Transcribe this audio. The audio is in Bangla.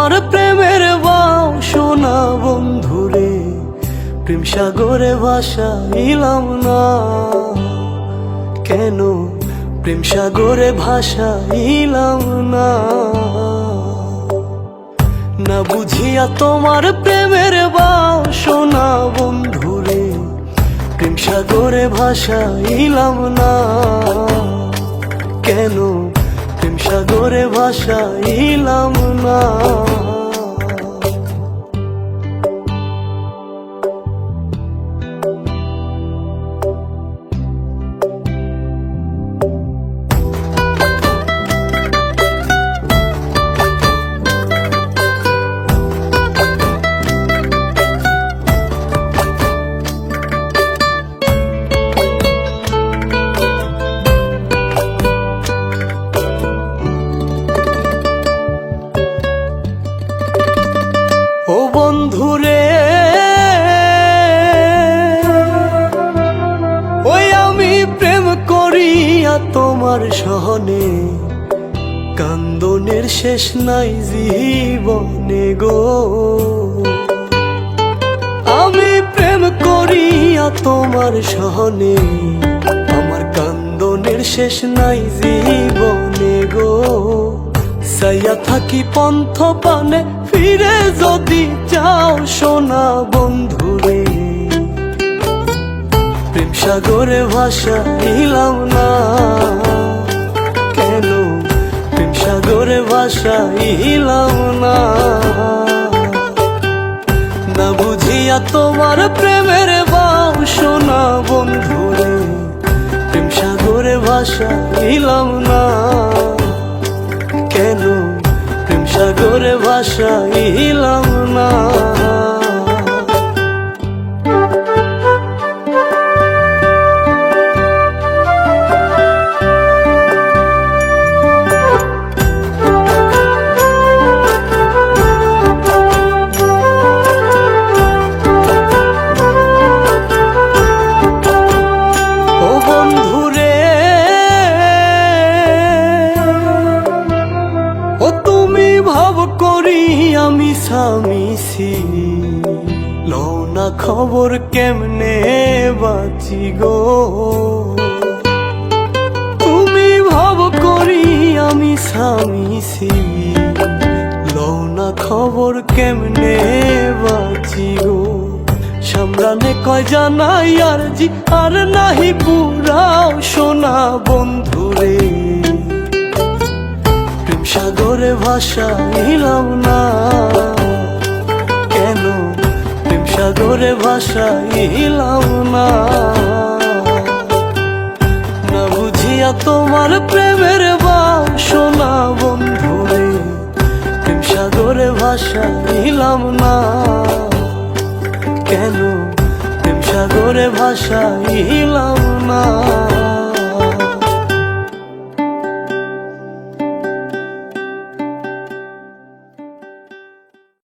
তোমার প্রেমের বাসনা বন্ধুরে, প্রেম সাগরে ভাসাইলাম না কেন, প্রেম সাগরে ভাসাইলাম না। না বুঝিয়া তোমার প্রেমের বাসনা বন্ধুরে, প্রেম সাগরে ভাসাইলাম না কেন, প্রেম সাগরে ভাসাইলাম না। ও বন্ধুরে, ওই আমি প্রেম করিয়া তোমার সহনে, কান্দনের শেষ নাই জীবনে গো। আমি প্রেম করিয়া তোমার সহনে, আমার কান্দনের শেষ নাই জীবনে গো। সাইয়া থাকি পন্থ পানে, ফিরে যদি যাও সোনা বন্ধুরে, প্রেম সাগরে ভাসাইলাম না কেন, প্রেম সাগরে ভাসাইলাম না। না বুঝিয়া তোমার প্রেমের বাসনা বন্ধুরে, প্রেম সাগরে ভাসাইলাম না কেন, প্রেম সাগরে ভাসাইলাম না। ও বন্ধুরে, ও তুমি ভাব করি আমি স্বামীছি, লও না খবর কেমনে বাঁচি গো। তুমি ভাব করি আমি স্বামীছি, লও না খবর কেমনে বাঁচি গো। সামরানে কয় জানাই আর জি, আর নাহি পুরাও সোনা বন্ধুরে, প্রেম সাগরে ভাসাইলাম না কেন, প্রেম সাগরে ভাসাইলাম না। না বুঝিয়া তোমার প্রেমের বাসনা বন্ধুরে, প্রেম সাগরে ভাসাইলাম না কেন, প্রেম সাগরে ভাসাইলাম না।